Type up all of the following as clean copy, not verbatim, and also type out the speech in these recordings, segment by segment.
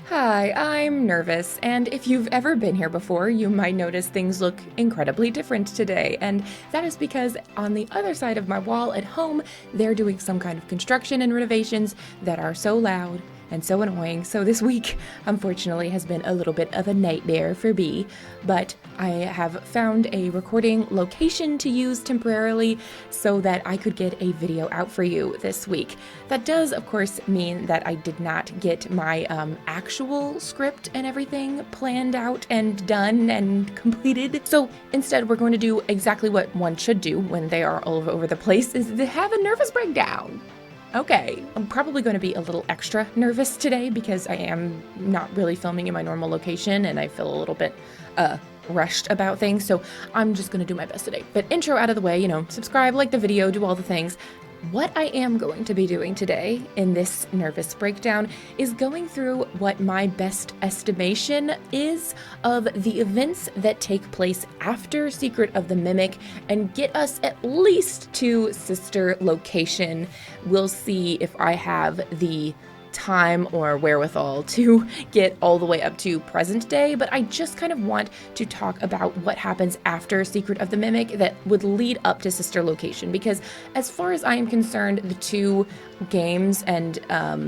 Hi, I'm nervous, and if you've ever been here before, you might notice things look incredibly different today, and that is because on the other side of my wall at home, they're doing some kind of construction and renovations that are so loud and so annoying. So this week, unfortunately, has been a little bit of a nightmare for me, but I have found a recording location to use temporarily so that I could get a video out for you this week. That does, of course, mean that I did not get my actual script and everything planned out and done and completed. So instead, we're going to do exactly what one should do when they are all over the place, is to have a nervous breakdown. Okay, I'm probably going to be a little extra nervous today because I am not really filming in my normal location and I feel a little bit rushed about things, so I'm just going to do my best today. But intro out of the way, subscribe, like the video, do all the things. What I am going to be doing today in this nervous breakdown is going through what my best estimation is of the events that take place after Secret of the Mimic and get us at least to sister location. We'll see if I have the time or wherewithal to get all the way up to present day, but I just kind of want to talk about what happens after Secret of the Mimic that would lead up to sister location, because as far as I am concerned, the two games and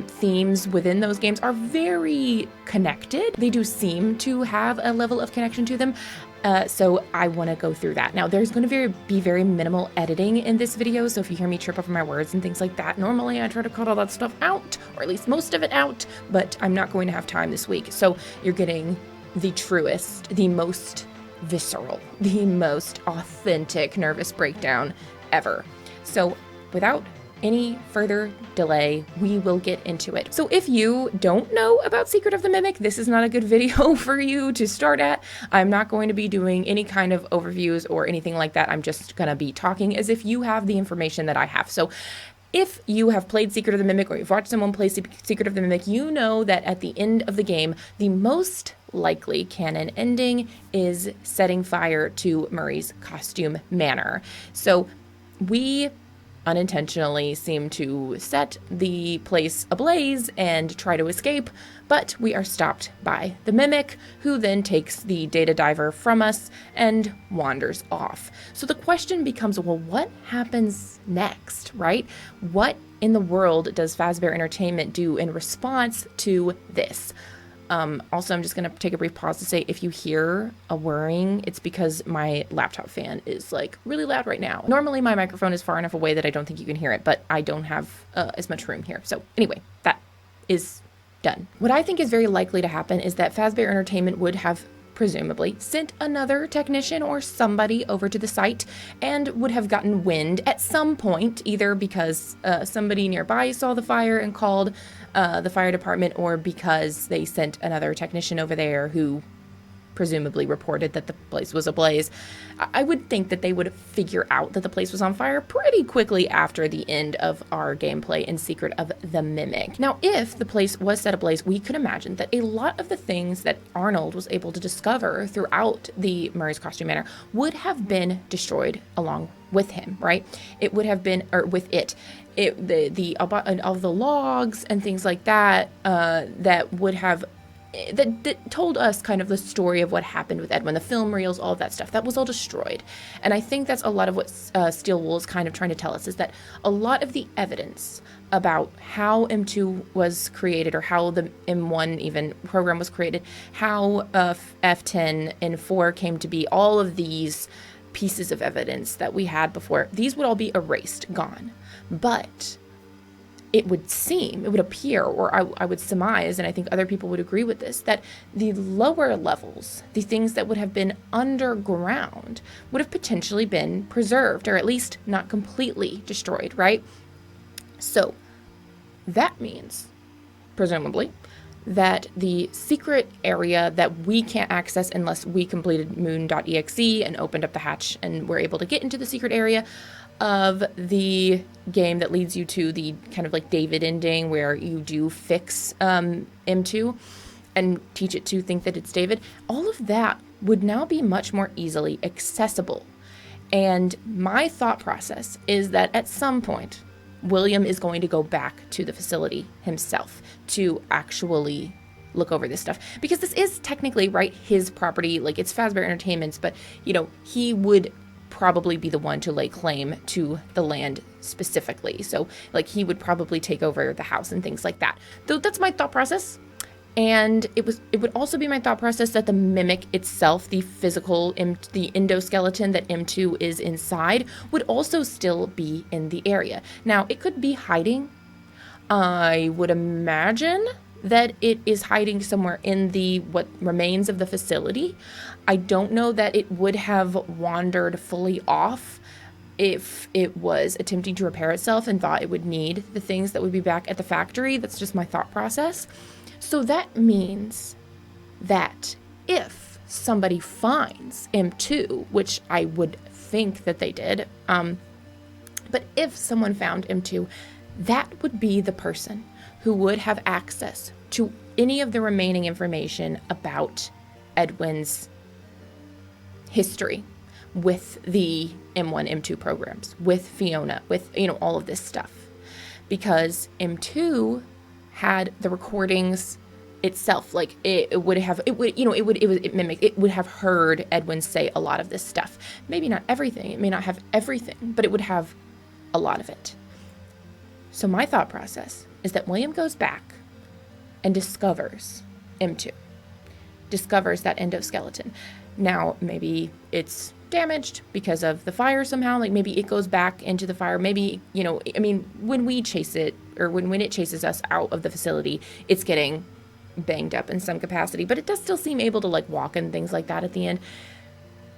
themes within those games are very connected. They do seem to have a level of connection to them. So I want to go through that. Now, there's going to be very minimal editing in this video, so if you hear me trip over my words and things like that, normally I try to cut all that stuff out, or at least most of it out, but I'm not going to have time this week. So you're getting the truest, the most visceral, the most authentic nervous breakdown ever. So without any further delay, we will get into it. So if you don't know about Secret of the Mimic, this is not a good video for you to start at. I'm not going to be doing any kind of overviews or anything like that. I'm just going to be talking as if you have the information that I have. So if you have played Secret of the Mimic or you've watched someone play Secret of the Mimic, you know that at the end of the game, the most likely canon ending is setting fire to Murray's costume manor. So we unintentionally seem to set the place ablaze and try to escape, but we are stopped by the Mimic, who then takes the data diver from us and wanders off. So the question becomes, well, what happens next, right? What in the world does Fazbear Entertainment do in response to this? Also, I'm just going to take a brief pause to say if you hear a whirring, it's because my laptop fan is like really loud right now. Normally my microphone is far enough away that I don't think you can hear it, but I don't have as much room here. So anyway, that is done. What I think is very likely to happen is that Fazbear Entertainment would have presumably sent another technician or somebody over to the site and would have gotten wind at some point, either because somebody nearby saw the fire and called the fire department, or because they sent another technician over there who presumably reported that the place was ablaze. I would think that they would figure out that the place was on fire pretty quickly after the end of our gameplay in Secret of the Mimic. Now, if the place was set ablaze, we could imagine that a lot of the things that Arnold was able to discover throughout the Murray's Costume Manor would have been destroyed along with him, right? It would have been, or with it. All the logs and things like that, that would have that told us kind of the story of what happened with Edwin, the film reels, all of that stuff. That was all destroyed. And I think that's a lot of what Steel Wool is kind of trying to tell us, is that a lot of the evidence about how M2 was created, or how the M1 even program was created, how F10 and 4 came to be, all of these pieces of evidence that we had before, these would all be erased, gone. But it would appear, or I would surmise, and I think other people would agree with this, that the lower levels, the things that would have been underground, would have potentially been preserved, or at least not completely destroyed, right? So that means, presumably, that the secret area that we can't access unless we completed moon.exe and opened up the hatch and were able to get into the secret area of the game that leads you to the kind of like David ending, where you do fix M2 and teach it to think that it's David, all of that would now be much more easily accessible. And my thought process is that at some point, William is going to go back to the facility himself to actually look over this stuff, because this is technically, right, his property. Like, it's Fazbear Entertainment's, but, you know, he would probably be the one to lay claim to the land specifically. So, like, he would probably take over the house and things like that. Though that's my thought process. And it would also be my thought process that the mimic itself, the physical, the endoskeleton that M2 is inside, would also still be in the area. Now, it could be hiding. I would imagine that it is hiding somewhere in the what remains of the facility. I don't know that it would have wandered fully off if it was attempting to repair itself and thought it would need the things that would be back at the factory. That's just my thought process. So that means that if somebody finds M2, which I would think that they did, but if someone found M2, that would be the person who would have access to any of the remaining information about Edwin's history with the M1, M2 programs, with Fiona, with, you know, all of this stuff. Because M2 had the recordings itself, like it would have heard Edwin say a lot of this stuff. Maybe not everything, it may not have everything, but it would have a lot of it. So my thought process is that William goes back and discovers M2, discovers that endoskeleton. Now, maybe it's damaged because of the fire somehow, like maybe it goes back into the fire, maybe, you know, I mean, when we chase it, or when it chases us out of the facility, it's getting banged up in some capacity, but it does still seem able to like walk and things like that at the end.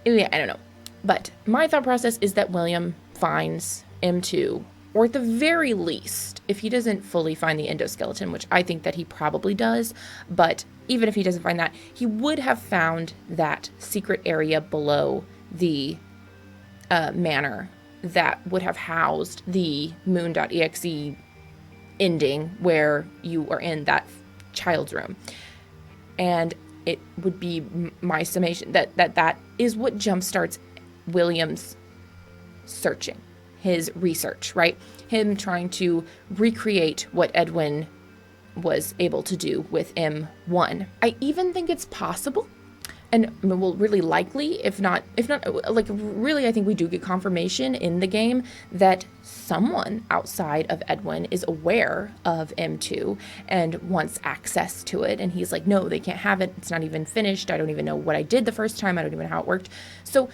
Yeah, I don't know. But my thought process is that William finds M2, or at the very least, if he doesn't fully find the endoskeleton, which I think that he probably does, but even if he doesn't find that, he would have found that secret area below the manor that would have housed the moon.exe ending where you are in that child's room. And it would be my summation that is what jumpstarts William's searching, his research, right? Him trying to recreate what Edwin was able to do with M1. I even think it's possible, and well, really likely, if not, like really, I think we do get confirmation in the game that someone outside of Edwin is aware of M2 and wants access to it. And he's like, no, they can't have it. It's not even finished. I don't even know what I did the first time. I don't even know how it worked. So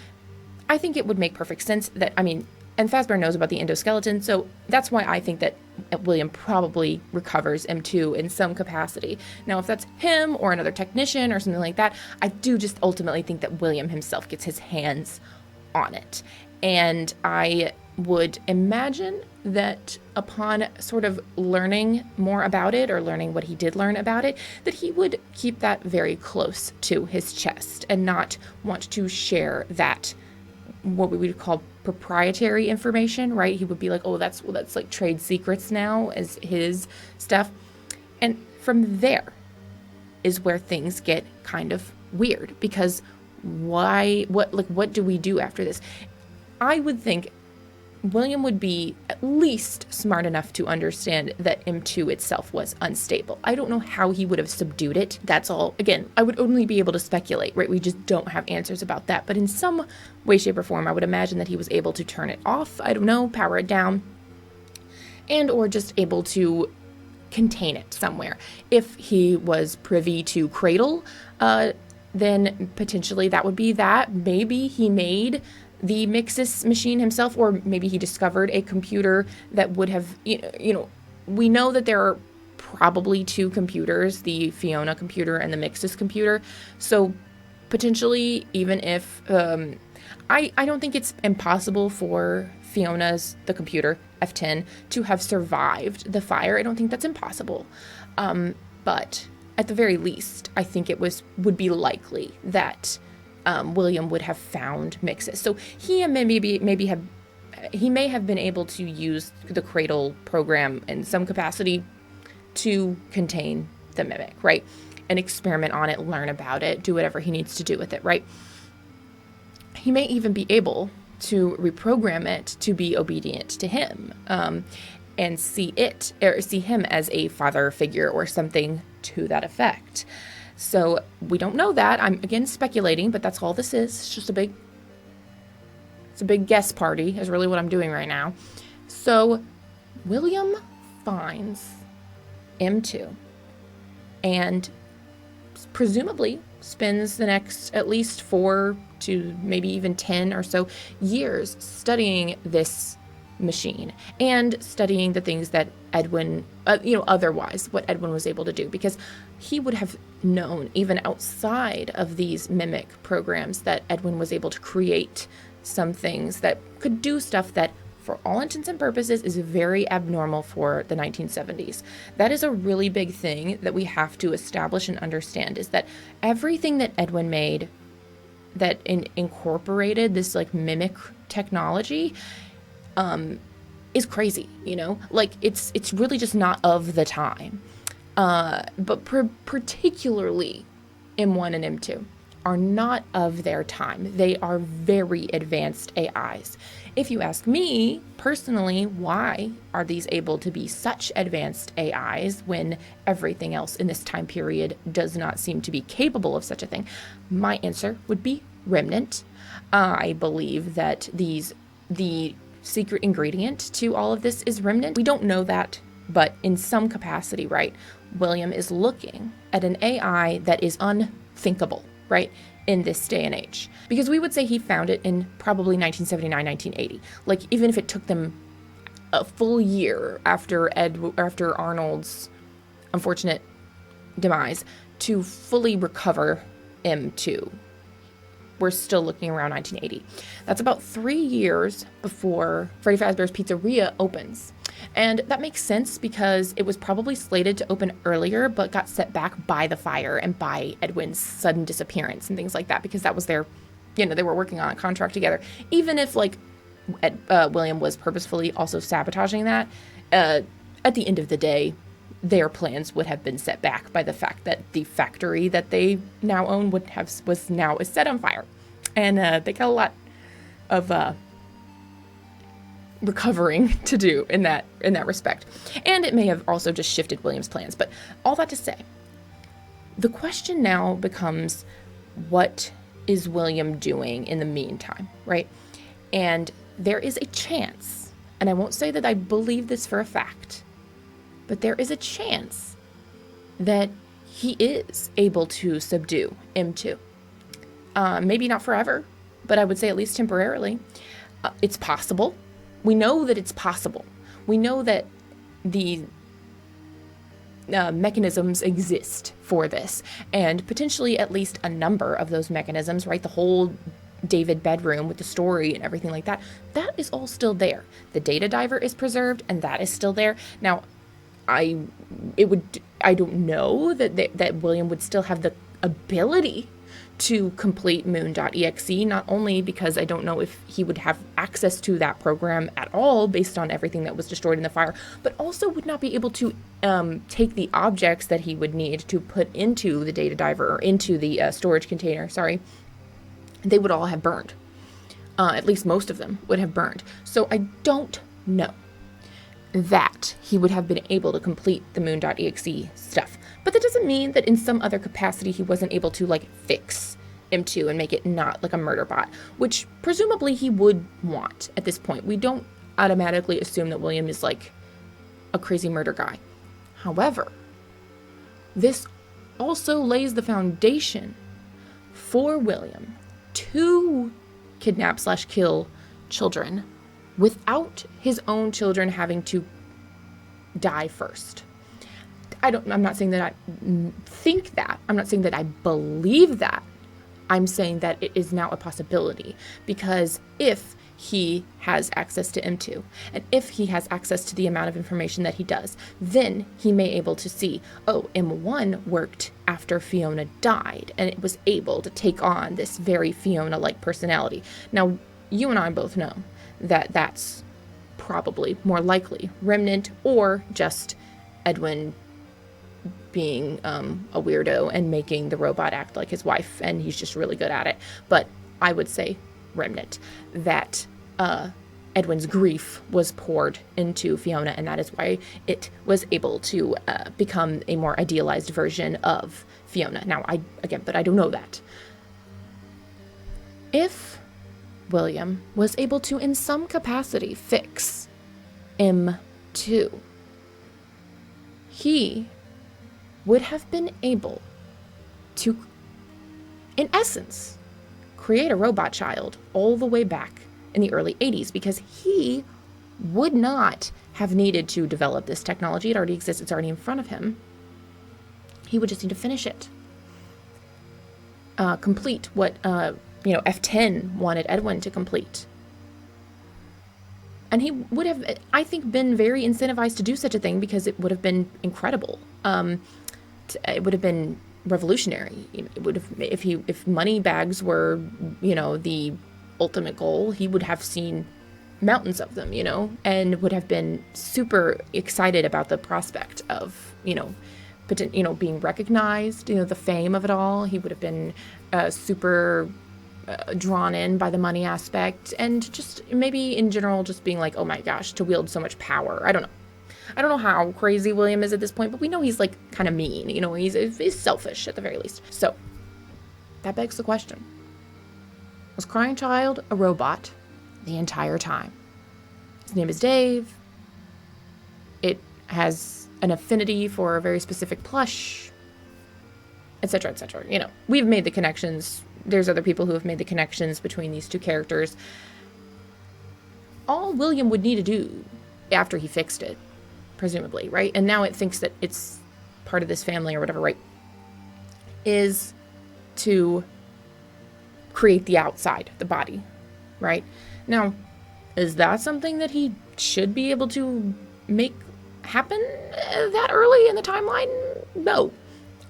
I think it would make perfect sense that, I mean, and Fazbear knows about the endoskeleton, so that's why I think that William probably recovers M2 in some capacity. Now, if that's him or another technician or something like that, I do just ultimately think that William himself gets his hands on it. And I would imagine that upon sort of learning more about it, or learning what he did learn about it, that he would keep that very close to his chest and not want to share that, what we would call proprietary information, right? He would be like, oh, that's like trade secrets now as his stuff. And from there is where things get kind of weird, because what do we do after this? I would think William would be at least smart enough to understand that M2 itself was unstable. I don't know how he would have subdued it. That's all. Again, I would only be able to speculate, right? We just don't have answers about that. But in some way, shape, or form, I would imagine that he was able to turn it off. I don't know, power it down, and or just able to contain it somewhere. If he was privy to Cradle, then potentially that would be that. Maybe he made the Mixis machine himself, or maybe he discovered a computer that would have, you know, we know that there are probably two computers, the Fiona computer and the Mixis computer. So potentially, even if, I don't think it's impossible for Fiona's, the computer, F10, to have survived the fire. I don't think that's impossible. But at the very least, I think it would be likely that William would have found Mixis. So he may have been able to use the Cradle program in some capacity to contain the mimic, right? And experiment on it, learn about it, do whatever he needs to do with it, right? He may even be able to reprogram it to be obedient to him. and see him as a father figure or something to that effect. So we don't know that. I'm again speculating, but that's all this is. It's just a big guess party is really what I'm doing right now. So William finds M2 and presumably spends the next at least 4 to maybe even 10 or so years studying this machine and studying the things that Edwin, otherwise what Edwin was able to do, because he would have known even outside of these mimic programs that Edwin was able to create some things that could do stuff that for all intents and purposes is very abnormal for the 1970s. That is a really big thing that we have to establish and understand, is that everything that Edwin made that incorporated this like mimic technology is crazy, like it's really just not of the time. But particularly M1 and M2 are not of their time. They are very advanced AIs. If you ask me personally, why are these able to be such advanced AIs when everything else in this time period does not seem to be capable of such a thing? My answer would be remnant. I believe that the secret ingredient to all of this is remnant. We don't know that, but in some capacity, right, William is looking at an AI that is unthinkable, right, in this day and age. Because we would say he found it in probably 1979, 1980. Like, even if it took them a full year after Arnold's unfortunate demise to fully recover M2, we're still looking around 1980. That's about 3 years before Freddy Fazbear's Pizzeria opens. And that makes sense because it was probably slated to open earlier, but got set back by the fire and by Edwin's sudden disappearance and things like that, because that was their, they were working on a contract together. Even if William was purposefully also sabotaging that, at the end of the day, their plans would have been set back by the fact that the factory that they now own was now set on fire. And they got a lot of recovering to do in that respect. And it may have also just shifted William's plans. But all that to say, the question now becomes, what is William doing in the meantime, right? And there is a chance, and I won't say that I believe this for a fact, but there is a chance that he is able to subdue M2. Maybe not forever, but I would say at least temporarily. It's possible. We know that it's possible. We know that the mechanisms exist for this, and potentially at least a number of those mechanisms, right? The whole David bedroom with the story and everything like that, that is all still there. The data diver is preserved, and that is still there. Now, I don't know that William would still have the ability to complete moon.exe, not only because I don't know if he would have access to that program at all based on everything that was destroyed in the fire, but also would not be able to take the objects that he would need to put into the data diver or into the storage container, they would all have burned. At least most of them would have burned. So I don't know that he would have been able to complete the moon.exe stuff. But that doesn't mean that in some other capacity he wasn't able to fix M2 and make it not like a murder bot, which presumably he would want at this point. We don't automatically assume that William is a crazy murder guy. However, this also lays the foundation for William to kidnap/kill children without his own children having to die first. I'm not saying that I think that. I'm not saying that I believe that. I'm saying that it is now a possibility, because if he has access to M2, and if he has access to the amount of information that he does, then he may able to see, oh, M1 worked after Fiona died, and it was able to take on this very Fiona-like personality. Now, you and I both know that that's probably more likely remnant, or just Edwin being a weirdo and making the robot act like his wife, and he's just really good at it. But I would say remnant, that Edwin's grief was poured into Fiona, and that is why it was able to become a more idealized version of Fiona. Now, but I don't know that. If William was able to, in some capacity, fix M2, he would have been able to, in essence, create a robot child all the way back in the early 80s, because he would not have needed to develop this technology. It already exists. It's already in front of him. He would just need to finish it. Complete what, F10 wanted Edwin to complete. And he would have, I think, been very incentivized to do such a thing because it would have been incredible. It would have been revolutionary. It would have, if money bags were, the ultimate goal, he would have seen mountains of them, and would have been super excited about the prospect of, being recognized, the fame of it all. He would have been super drawn in by the money aspect, and just maybe in general just being like, oh my gosh, to wield so much power. I don't know how crazy William is at this point, but we know he's like kind of mean, he's selfish at the very least. So that begs the question, was Crying Child a robot the entire time? His name is Dave. It has an affinity for a very specific plush, etc., etc. We've made the connections. There's other people who have made the connections between these two characters. All William would need to do after he fixed it, presumably, right? And now it thinks that it's part of this family or whatever, right? Is to create the outside, the body, right? Now, is that something that he should be able to make happen that early in the timeline? No,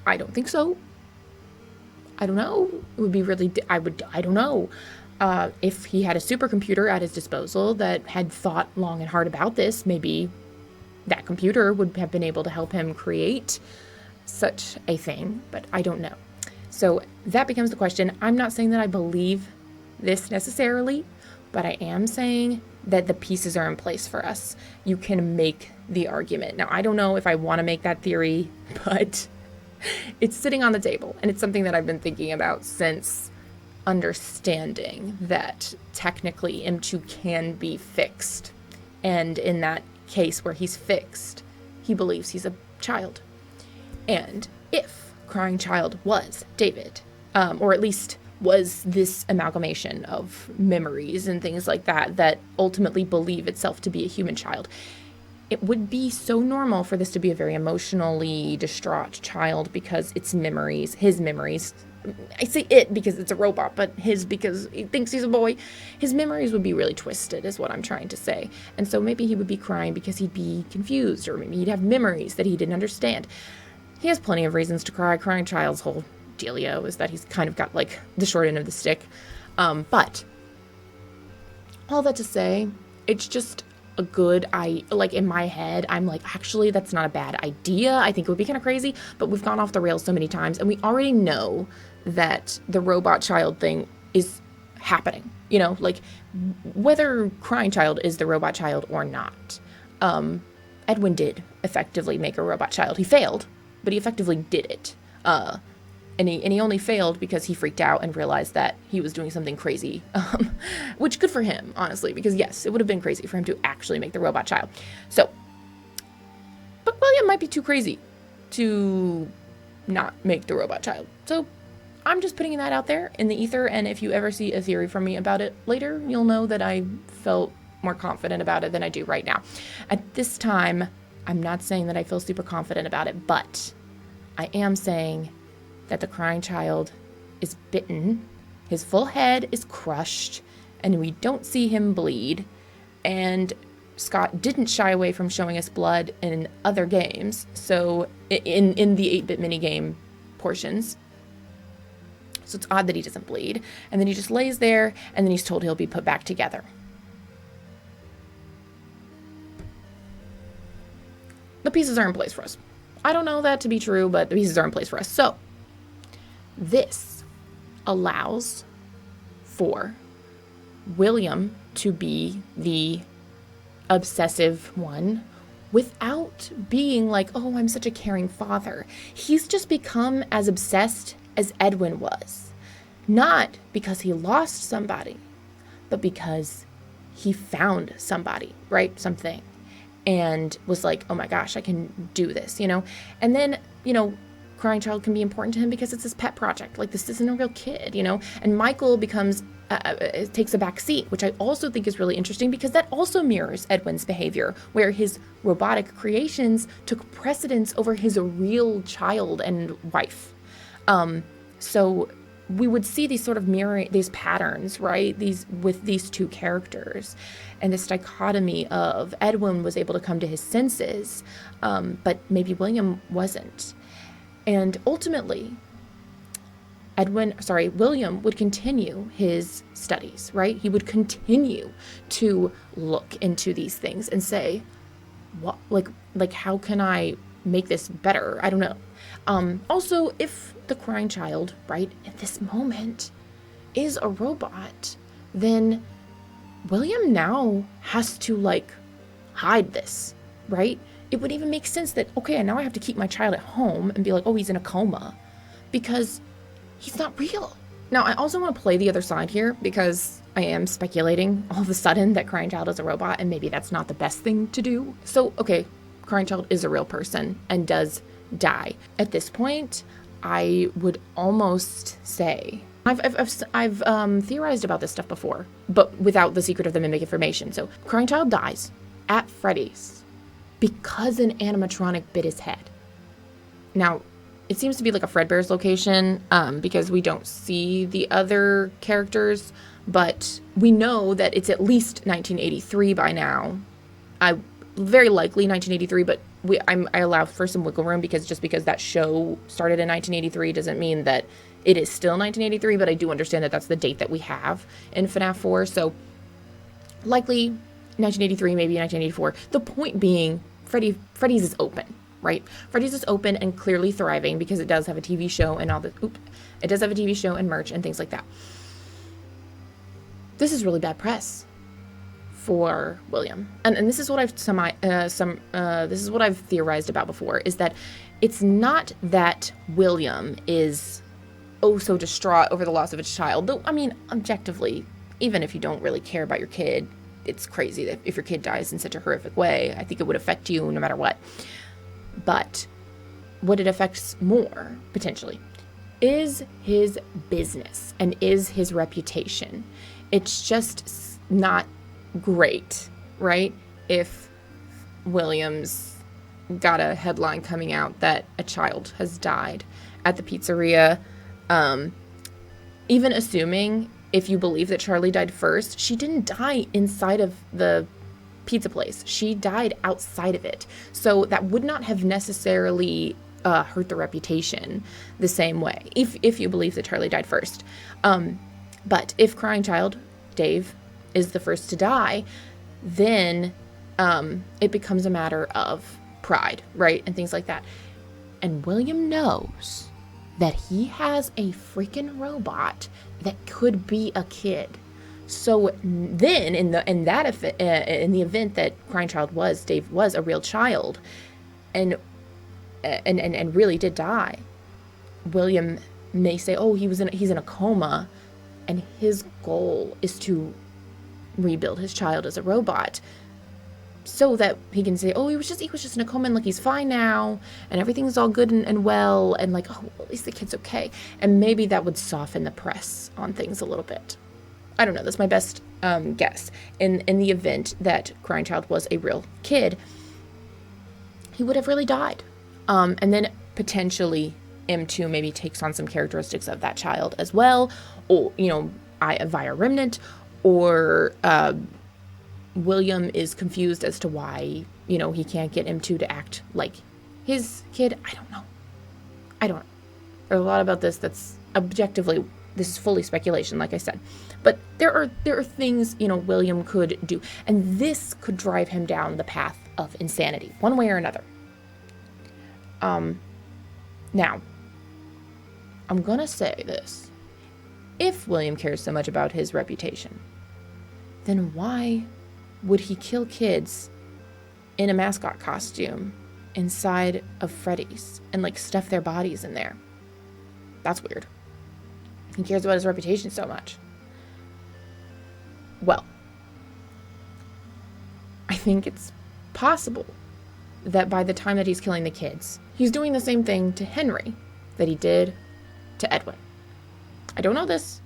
I don't think so. I don't know. It would be really, I don't know. If he had a supercomputer at his disposal that had thought long and hard about this, maybe that computer would have been able to help him create such a thing, but I don't know. So that becomes the question. I'm not saying that I believe this necessarily, but I am saying that the pieces are in place for us. You can make the argument. Now, I don't know if I want to make that theory, but it's sitting on the table, and it's something that I've been thinking about since understanding that technically M2 can be fixed. And in that case where he's fixed, he believes he's a child. And if Crying Child was David, or at least was this amalgamation of memories and things like that, that ultimately believe itself to be a human child, it would be so normal for this to be a very emotionally distraught child because it's memories, his memories. I say it because it's a robot, but his because he thinks he's a boy. His memories would be really twisted is what I'm trying to say. And so maybe he would be crying because he'd be confused, or maybe he'd have memories that he didn't understand. He has plenty of reasons to cry. Crying Child's whole dealio is that he's kind of got like the short end of the stick. But all that to say, it's just a good, in my head, I'm like, actually, that's not a bad idea. I think it would be kind of crazy, but we've gone off the rails so many times, and we already know that the robot child thing is happening, whether Crying Child is the robot child or not. Edwin did effectively make a robot child. He failed, but he effectively did it. And he only failed because he freaked out and realized that he was doing something crazy, which good for him, honestly, because yes, it would have been crazy for him to actually make the robot child. So, but William might be too crazy to not make the robot child. So I'm just putting that out there in the ether, and if you ever see a theory from me about it later, you'll know that I felt more confident about it than I do right now. At this time, I'm not saying that I feel super confident about it, but I am saying that the Crying Child is bitten, his full head is crushed, and we don't see him bleed. And Scott didn't shy away from showing us blood in other games, so in the 8-bit minigame portions. So it's odd that he doesn't bleed. And then he just lays there, and then he's told he'll be put back together. The pieces are in place for us. I don't know that to be true, but the pieces are in place for us. So this allows for William to be the obsessive one without being like, oh, I'm such a caring father. He's just become as obsessed as Edwin was. Not because he lost somebody, but because he found somebody, right? Something. And was like, oh my gosh, I can do this, you know? And then, you know, crying child can be important to him because it's his pet project. Like, this isn't a real kid, you know? And Michael becomes, takes a back seat, which I also think is really interesting because that also mirrors Edwin's behavior, where his robotic creations took precedence over his real child and wife. So we would see these sort of mirroring, these patterns, right? With these two characters, and this dichotomy of Edwin was able to come to his senses, but maybe William wasn't. And ultimately, William would continue his studies, right? He would continue to look into these things and say, what, like how can I make this better? I don't know. Also, if the crying child, right, at this moment is a robot, then William now has to, like, hide this, right? It would even make sense that, okay, now I have to keep my child at home and be like, oh, he's in a coma, because he's not real. Now, I also want to play the other side here because I am speculating all of a sudden that crying child is a robot, and maybe that's not the best thing to do. So, okay, crying child is a real person and does die. At this point, I would almost say, I've theorized about this stuff before, but without the secret of the mimic information. So, crying child dies at Freddy's because an animatronic bit his head. Now, it seems to be like a Fredbear's location, because we don't see the other characters, but we know that it's at least 1983 by now. Very likely 1983, but I allow for some wiggle room because that show started in 1983 doesn't mean that it is still 1983, but I do understand that that's the date that we have in FNAF 4, so likely 1983, maybe 1984. The point being, Freddy's is open, right? Freddy's is open and clearly thriving because it does have a TV show and all the, it does have a TV show and merch and things like that. This is really bad press for William, and this is what I've this is what I've theorized about before, is that it's not that William is so distraught over the loss of his child, though I mean, objectively, even if you don't really care about your kid, it's crazy that if your kid dies in such a horrific way, I think it would affect you no matter what. But what it affects more, potentially, is his business and is his reputation. It's just not great, right? If Williams got a headline coming out that a child has died at the pizzeria, even assuming, if you believe that Charlie died first, she didn't die inside of the pizza place. She died outside of it. So that would not have necessarily hurt the reputation the same way, if you believe that Charlie died first. But if crying child, Dave, is the first to die, then it becomes a matter of pride, right? And things like that. And William knows that he has a freaking robot that could be a kid. So then, in the event that crying child Dave was a real child, and really did die, William may say, "Oh, he's in a coma," and his goal is to rebuild his child as a robot, so that he can say, "Oh, he was just in a coma, and like he's fine now, and everything's all good and well, and like, oh, at least the kid's okay." And maybe that would soften the press on things a little bit. I don't know. That's my best guess. In the event that crying child was a real kid, he would have really died, and then potentially M2 maybe takes on some characteristics of that child as well, or via remnant, or William is confused as to why he can't get M2 to act like his kid. I don't know. There's a lot about this that's objectively, this is fully speculation, like I said. But there are things, William could do. And this could drive him down the path of insanity, one way or another. Now, I'm going to say this. If William cares so much about his reputation, then why would he kill kids in a mascot costume inside of Freddy's and like stuff their bodies in there? That's weird. He cares about his reputation so much. Well, I think it's possible that by the time that he's killing the kids, he's doing the same thing to Henry that he did to Edwin. I don't know this,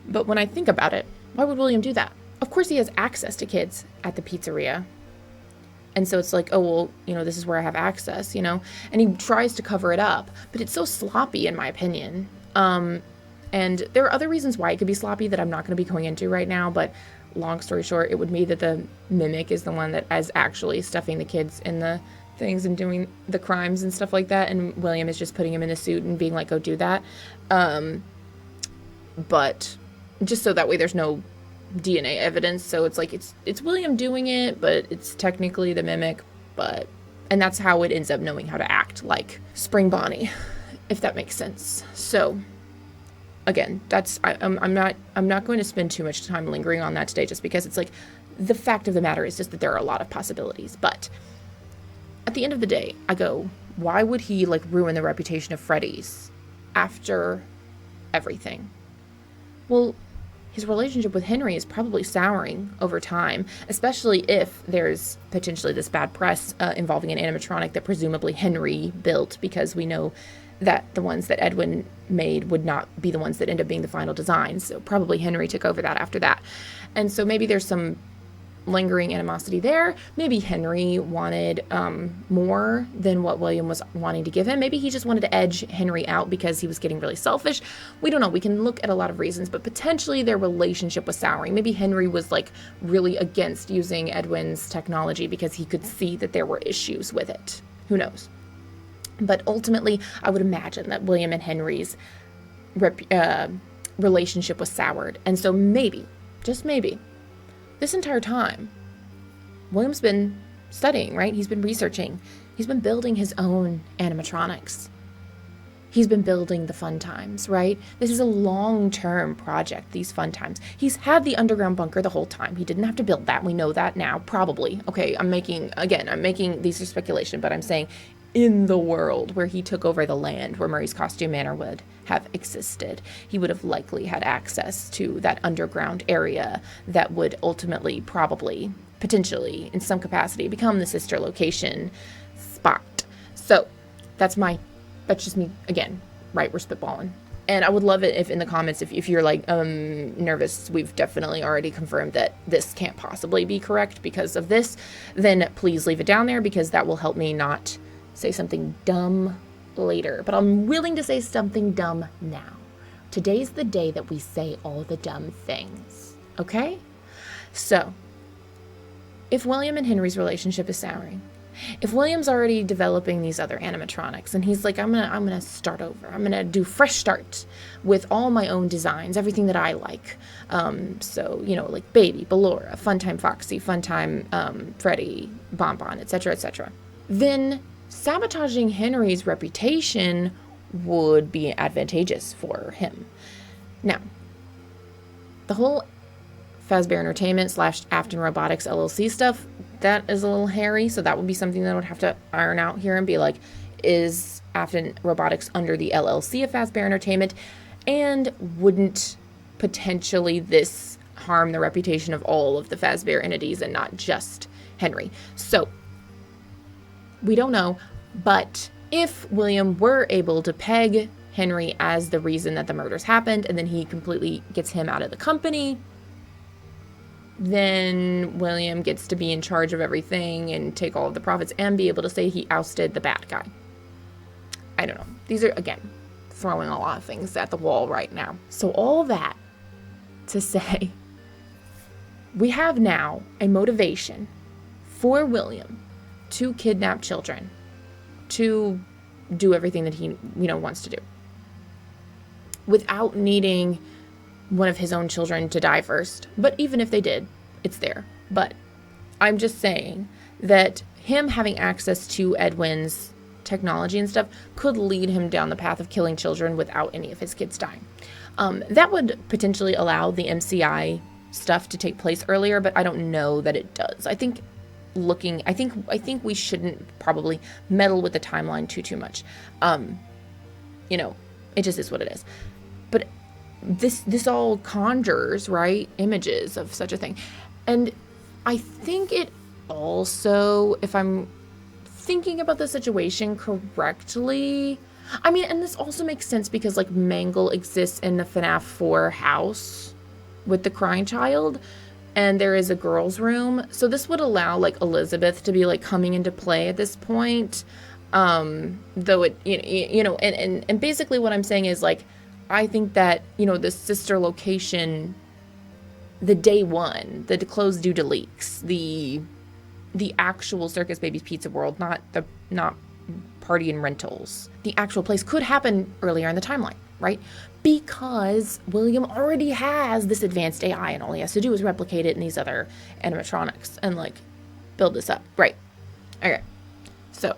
but when I think about it, why would William do that? Of course he has access to kids at the pizzeria. And so it's like, oh, well, you know, this is where I have access, you know? And he tries to cover it up, but it's so sloppy in my opinion. And there are other reasons why it could be sloppy that I'm not going to be going into right now, but long story short, it would be that the mimic is the one that is actually stuffing the kids in the things and doing the crimes and stuff like that, and William is just putting him in a suit and being like, go do that. But just so that way there's no DNA evidence, so it's like it's William doing it, but it's technically the mimic, and that's how it ends up knowing how to act like Spring Bonnie, if that makes sense. So again, I'm not going to spend too much time lingering on that today, just because it's like the fact of the matter is just that there are a lot of possibilities. But at the end of the day, I go, why would he like ruin the reputation of Freddy's after everything? Well, his relationship with Henry is probably souring over time, especially if there's potentially this bad press involving an animatronic that presumably Henry built, because we know that the ones that Edwin made would not be the ones that end up being the final designs. So probably Henry took over that after that. And so maybe there's some lingering animosity there. Maybe Henry wanted more than what William was wanting to give him. Maybe he just wanted to edge Henry out because he was getting really selfish. We don't know. We can look at a lot of reasons, but potentially their relationship was souring. Maybe Henry was like really against using Edwin's technology because he could see that there were issues with it. Who knows? But ultimately, I would imagine that William and Henry's relationship was soured. And so maybe, just maybe, this entire time, William's been studying, right? He's been researching. He's been building his own animatronics. He's been building the fun times, right? This is a long-term project, these fun times. He's had the underground bunker the whole time. He didn't have to build that. We know that now, probably. Okay, I'm making, these are speculation, but I'm saying in the world where he took over the land where Murray's Costume Manor would have existed, he would have likely had access to that underground area that would ultimately, probably, potentially, in some capacity, become the sister location spot. So that's just me, again, right? We're spitballing. And I would love it if in the comments, if you're like, nervous, we've definitely already confirmed that this can't possibly be correct because of this, then please leave it down there, because that will help me not say something dumb later. But I'm willing to say something dumb now. Today's the day that we say all the dumb things. Okay? So, if William and Henry's relationship is souring, if William's already developing these other animatronics and he's like, I'm gonna start over. I'm gonna do fresh start with all my own designs, everything that I like. So, you know, like Baby, Ballora, Funtime Foxy, Funtime Freddy, Bonbon, etc., etc. Then sabotaging Henry's reputation would be advantageous for him. Now, the whole Fazbear Entertainment / Afton Robotics LLC stuff, that is a little hairy, so that would be something that I would have to iron out here and be like, is Afton Robotics under the LLC of Fazbear Entertainment? And wouldn't potentially this harm the reputation of all of the Fazbear entities and not just Henry? So, we don't know, but if William were able to peg Henry as the reason that the murders happened, and then he completely gets him out of the company, then William gets to be in charge of everything and take all of the profits and be able to say he ousted the bad guy. I don't know. These are, again, throwing a lot of things at the wall right now. So all that to say, we have now a motivation for William to kidnap children, to do everything that he, wants to do, without needing one of his own children to die first. But even if they did, it's there. But I'm just saying that him having access to Edwin's technology and stuff could lead him down the path of killing children without any of his kids dying. That would potentially allow the MCI stuff to take place earlier, but I don't know that it does. I think we shouldn't probably meddle with the timeline too much. It just is what it is. But this all conjures, right, images of such a thing. And I think it also, if I'm thinking about the situation correctly, I mean, and this also makes sense because like Mangle exists in the FNAF 4 house with the crying child, and there is a girl's room. So this would allow like Elizabeth to be like coming into play at this point. Though it, and basically what I'm saying is like, I think that, the sister location, the day one, the closed due to leaks, the actual Circus Baby's Pizza World, not Party and Rentals, the actual place could happen earlier in the timeline, right? Because William already has this advanced AI and all he has to do is replicate it in these other animatronics and like build this up, right? Okay, so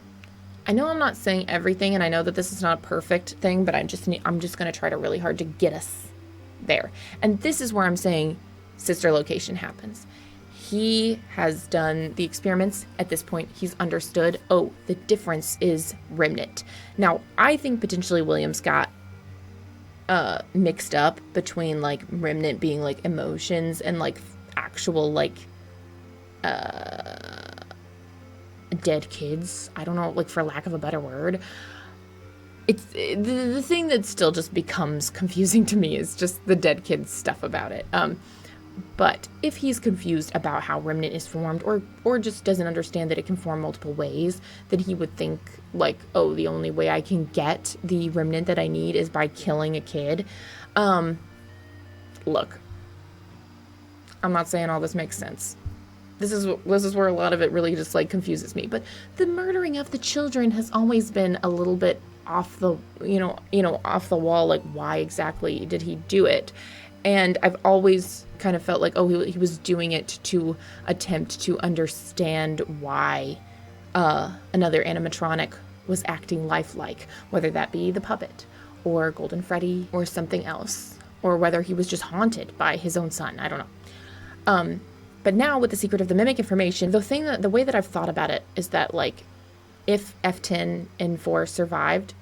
I know I'm not saying everything, and I know that this is not a perfect thing, but I'm just going to try to really hard to get us there. And this is where I'm saying sister location happens. He has done the experiments at this point. He's understood, oh, the difference is remnant. Now, I think potentially William's got mixed up between like remnant being like emotions and like actual like dead kids. I don't know, like for lack of a better word. It's the thing that still just becomes confusing to me is just the dead kids stuff about it. But if he's confused about how remnant is formed or just doesn't understand that it can form multiple ways, then he would think like, oh, the only way I can get the remnant that I need is by killing a kid. Look, I'm not saying all this makes sense. This is where a lot of it really just like confuses me. But the murdering of the children has always been a little bit off the, off the wall. Like, why exactly did he do it? And I've always kind of felt like, oh, he was doing it to attempt to understand why another animatronic was acting lifelike, whether that be the puppet or Golden Freddy or something else, or whether he was just haunted by his own son. I don't know. But now with the secret of the mimic information, the way that I've thought about it is that like, if F10 and 4 survived,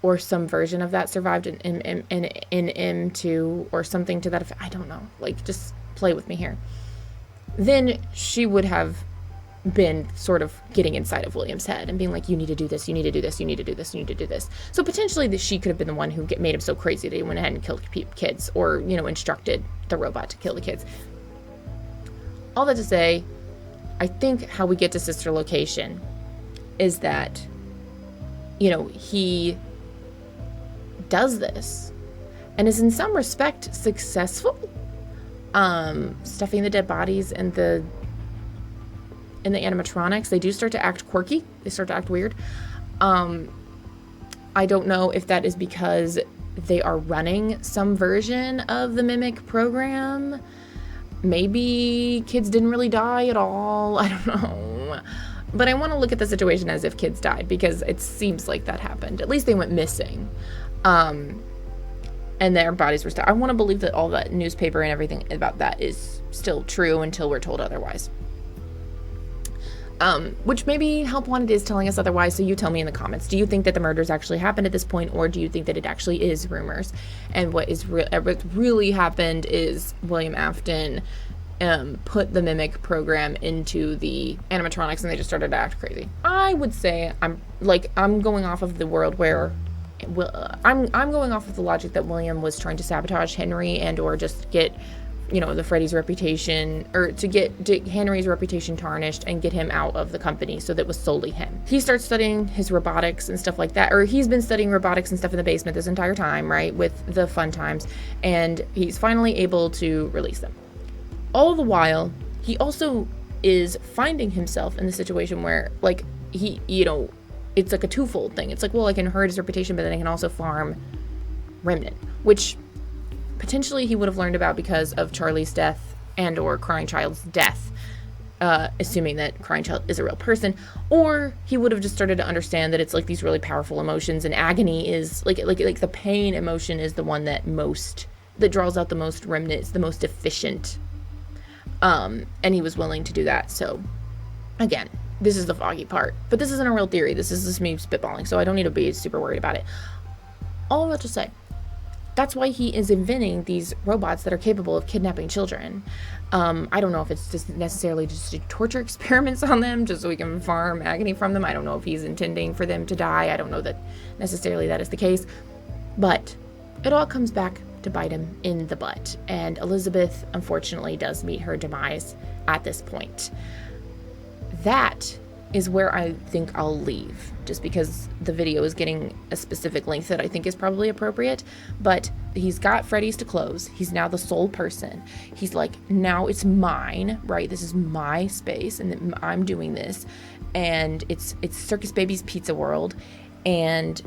or some version of that survived in M2 or something to that effect, I don't know, like just play with me here, then she would have been sort of getting inside of William's head and being like, you need to do this, you need to do this, you need to do this, you need to do this. So potentially she could have been the one who made him so crazy that he went ahead and killed kids, or, instructed the robot to kill the kids. All that to say, I think how we get to sister location is that, he does this and is in some respect successful, stuffing the dead bodies in the animatronics. They do start to act quirky. They start to act weird. I don't know if that is because they are running some version of the mimic program. Maybe kids didn't really die at all. I don't know. But I want to look at the situation as if kids died, because it seems like that happened. At least they went missing. And their bodies were still. I want to believe that all that newspaper and everything about that is still true until we're told otherwise. Which maybe Help Wanted is telling us otherwise, so you tell me in the comments. Do you think that the murders actually happened at this point, or do you think that it actually is rumors? And what really happened is William Afton put the mimic program into the animatronics and they just started to act crazy. I would say I'm going off of the world where I'm going off of the logic that William was trying to sabotage Henry and or just get the Freddy's reputation, or to get Henry's reputation tarnished and get him out of the company, so that was solely him. He starts studying his robotics and stuff like that, or he's been studying robotics and stuff in the basement this entire time, right, with the fun times, and he's finally able to release them. All the while, he also is finding himself in the situation where, like, he, it's like a twofold thing. It's like, well, I can hurt his reputation, but then I can also farm remnant, which potentially he would have learned about because of Charlie's death and or Crying Child's death, assuming that Crying Child is a real person, or he would have just started to understand that it's like these really powerful emotions, and agony is like the pain emotion is the one that most that draws out the most remnants, the most efficient. And he was willing to do that. So again, this is the foggy part, but this isn't a real theory. This is just me spitballing, so I don't need to be super worried about it. All that to say, that's why he is inventing these robots that are capable of kidnapping children. I don't know if it's just necessarily just to torture experiments on them, just so we can farm agony from them. I don't know if he's intending for them to die. I don't know that necessarily that is the case. But it all comes back to bite him in the butt. And Elizabeth, unfortunately, does meet her demise at this point. That is where I think I'll leave, just because the video is getting a specific length that I think is probably appropriate. But he's got Freddy's to close. He's now the sole person. He's like, now it's mine, right? This is my space, and I'm doing this. And it's Circus Baby's Pizza World, and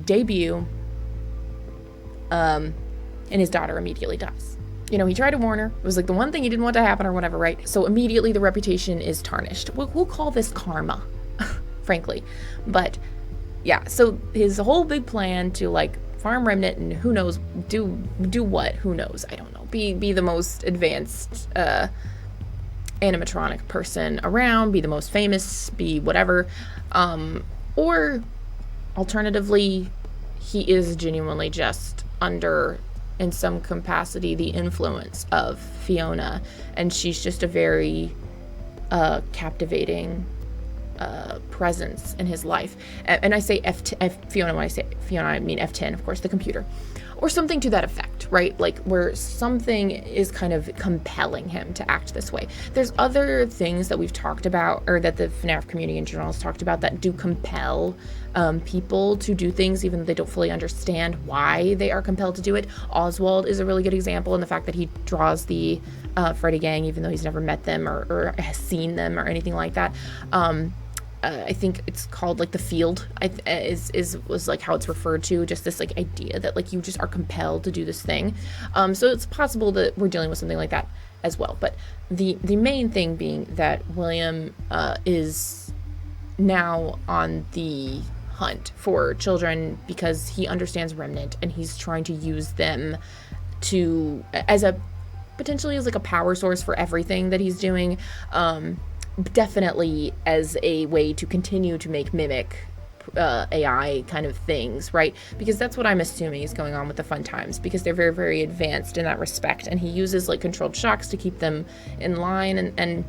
debut. And his daughter immediately dies. You know, he tried to warn her. It was like the one thing he didn't want to happen or whatever, right? So immediately the reputation is tarnished. We'll call this karma, frankly. But yeah, so his whole big plan to like farm remnant and who knows, do what? Who knows? I don't know. Be the most advanced animatronic person around, be the most famous, be whatever. Or alternatively, he is genuinely just under, in some capacity, the influence of Fiona, and she's just a very captivating presence in his life. And I say Fiona, when I say Fiona, I mean F10, of course, the computer, or something to that effect, right? Like where something is kind of compelling him to act this way. There's other things that we've talked about, or that the FNAF community in general has talked about, that do compel people to do things even though they don't fully understand why they are compelled to do it. Oswald is a really good example in the fact that he draws the Freddy gang even though he's never met them or has seen them or anything like that. I think it's called like the field was like how it's referred to, just this like idea that like you just are compelled to do this thing. So it's possible that we're dealing with something like that as well. But the main thing being that William is now on the hunt for children because he understands Remnant and he's trying to use them to as a potentially as like a power source for everything that he's doing. Definitely as a way to continue to make mimic AI kind of things, right? Because that's what I'm assuming is going on with the Fun Times, because they're very, very advanced in that respect, and he uses like controlled shocks to keep them in line, and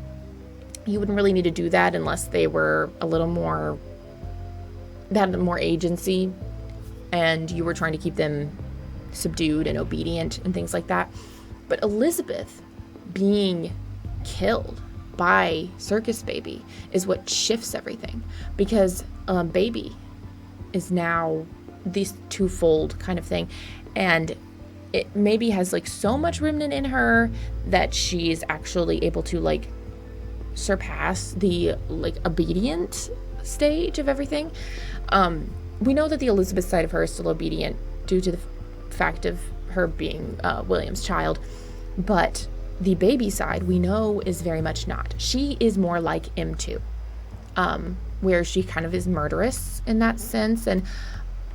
you wouldn't really need to do that unless they were a little more, they had more agency and you were trying to keep them subdued and obedient and things like that. But Elizabeth being killed by Circus Baby is what shifts everything, because Baby is now this twofold kind of thing, and it maybe has like so much remnant in her that she's actually able to like surpass the like obedient stage of everything. We know that the Elizabeth side of her is still obedient due to the fact of her being William's child, but the Baby side we know is very much not. She is more like M2, where she kind of is murderous in that sense, and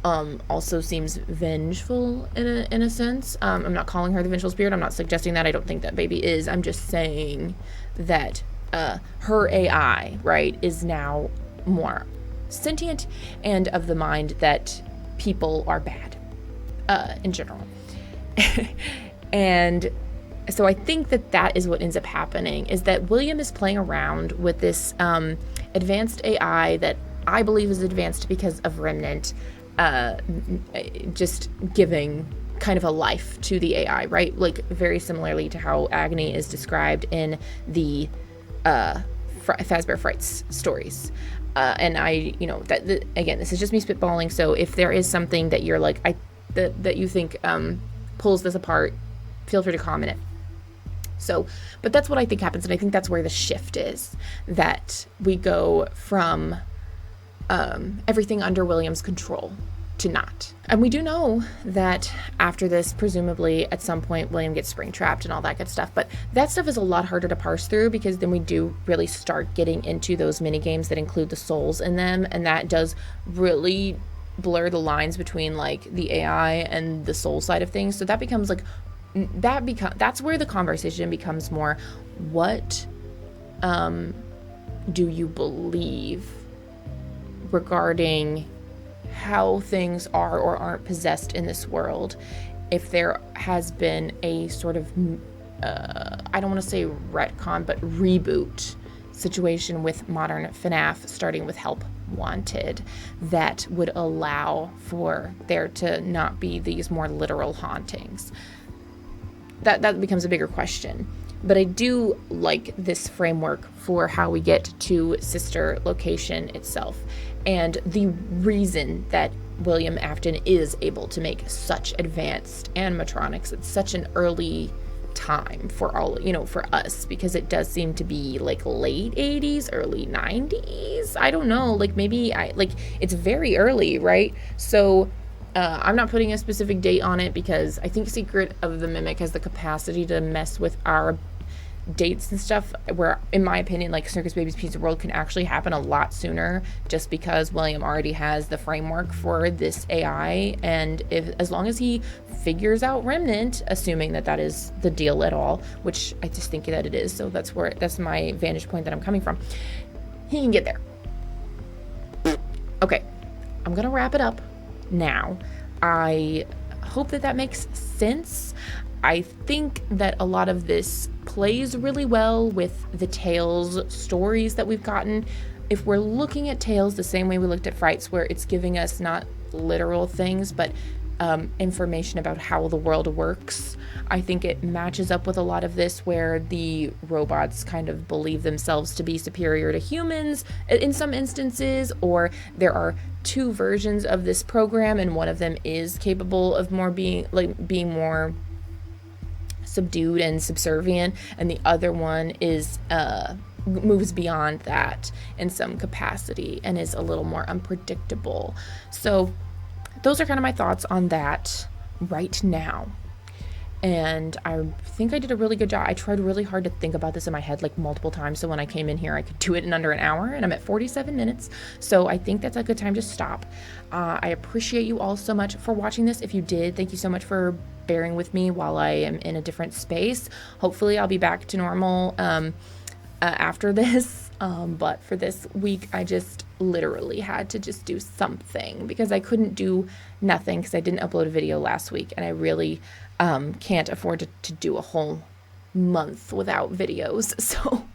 also seems vengeful in a sense. I'm not calling her the vengeful spirit. I'm not suggesting that. I don't think that Baby is. I'm just saying that her AI, right, is now more sentient and of the mind that people are bad in general. And so I think that is what ends up happening, is that William is playing around with this advanced AI that I believe is advanced because of Remnant, just giving kind of a life to the AI, right? Like very similarly to how Agony is described in the Fazbear Frights stories. And I, you know, again, this is just me spitballing. So if there is something that you're like, that you think pulls this apart, feel free to comment it. So, but that's what I think happens, and I think that's where the shift is, that we go from everything under William's control to not. And we do know that after this, presumably at some point, William gets spring-trapped and all that good stuff, but that stuff is a lot harder to parse through, because then we do really start getting into those mini games that include the souls in them, and that does really blur the lines between like the AI and the soul side of things. So that becomes like that's where the conversation becomes more, what do you believe regarding how things are or aren't possessed in this world? If there has been a sort of, I don't want to say retcon, but reboot situation with modern FNAF, starting with Help Wanted, that would allow for there to not be these more literal hauntings. That becomes a bigger question. But I do like this framework for how we get to Sister Location itself, and the reason that William Afton is able to make such advanced animatronics at such an early time for all, for us, because it does seem to be like late 80s, early 90s. I don't know, maybe it's very early, right? So I'm not putting a specific date on it, because I think Secret of the Mimic has the capacity to mess with our dates and stuff, where, in my opinion, Circus Baby's Pizza World can actually happen a lot sooner, just because William already has the framework for this AI, and as long as he figures out Remnant, assuming that is the deal at all, which I just think that it is, so that's my vantage point that I'm coming from, he can get there. Okay, I'm gonna wrap it up now. I hope that makes sense. I think that a lot of this plays really well with the Tales stories that we've gotten. If we're looking at Tales the same way we looked at Frights, where it's giving us not literal things, but information about how the world works, I think it matches up with a lot of this, where the robots kind of believe themselves to be superior to humans in some instances, or there are two versions of this program, and one of them is capable of being more subdued and subservient, and the other one is moves beyond that in some capacity and is a little more unpredictable. So those are kind of my thoughts on that right now. And I think I did a really good job. I tried really hard to think about this in my head multiple times, so when I came in here I could do it in under an hour, and I'm at 47 minutes, so I think that's a good time to stop. I appreciate you all so much for watching this. If you did, thank you so much for bearing with me while I am in a different space. Hopefully I'll be back to normal after this, but for this week I just literally had to just do something, because I couldn't do nothing because I didn't upload a video last week, and I really can't afford to do a whole month without videos. So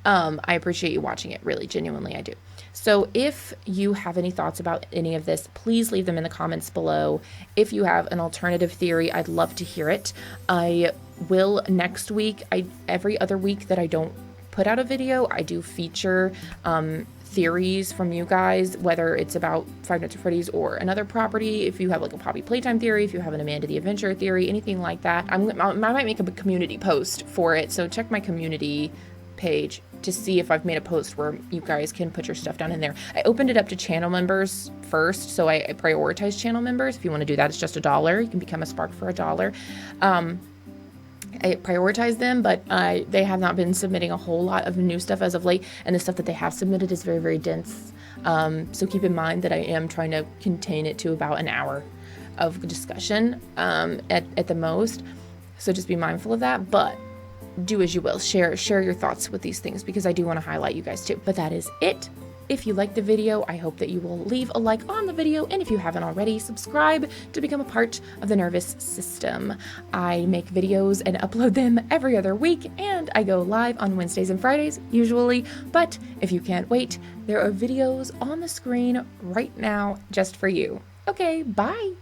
I appreciate you watching it, really, genuinely I do. So if you have any thoughts about any of this, please leave them in the comments below. If you have an alternative theory, I'd love to hear it. I will next week. Every other week that I don't put out a video, I do feature theories from you guys, whether it's about Five Nights at Freddy's or another property. If you have a Poppy Playtime theory, if you have an Amanda the Adventurer theory, anything like that, I might make a community post for it. So check my community page to see if I've made a post where you guys can put your stuff down in there. I opened it up to channel members first, so I prioritize channel members. If you want to do that, it's just $1. You can become a Spark for $1. I prioritize them, but they have not been submitting a whole lot of new stuff as of late, and the stuff that they have submitted is very, very dense. So keep in mind that I am trying to contain it to about an hour of discussion at the most. So just be mindful of that, but do as you will. Share your thoughts with these things, because I do want to highlight you guys too. But that is it. If you liked the video, I hope that you will leave a like on the video, and if you haven't already, subscribe to become a part of the Nervous System. I make videos and upload them every other week, and I go live on Wednesdays and Fridays, usually, but if you can't wait, there are videos on the screen right now just for you. Okay, bye!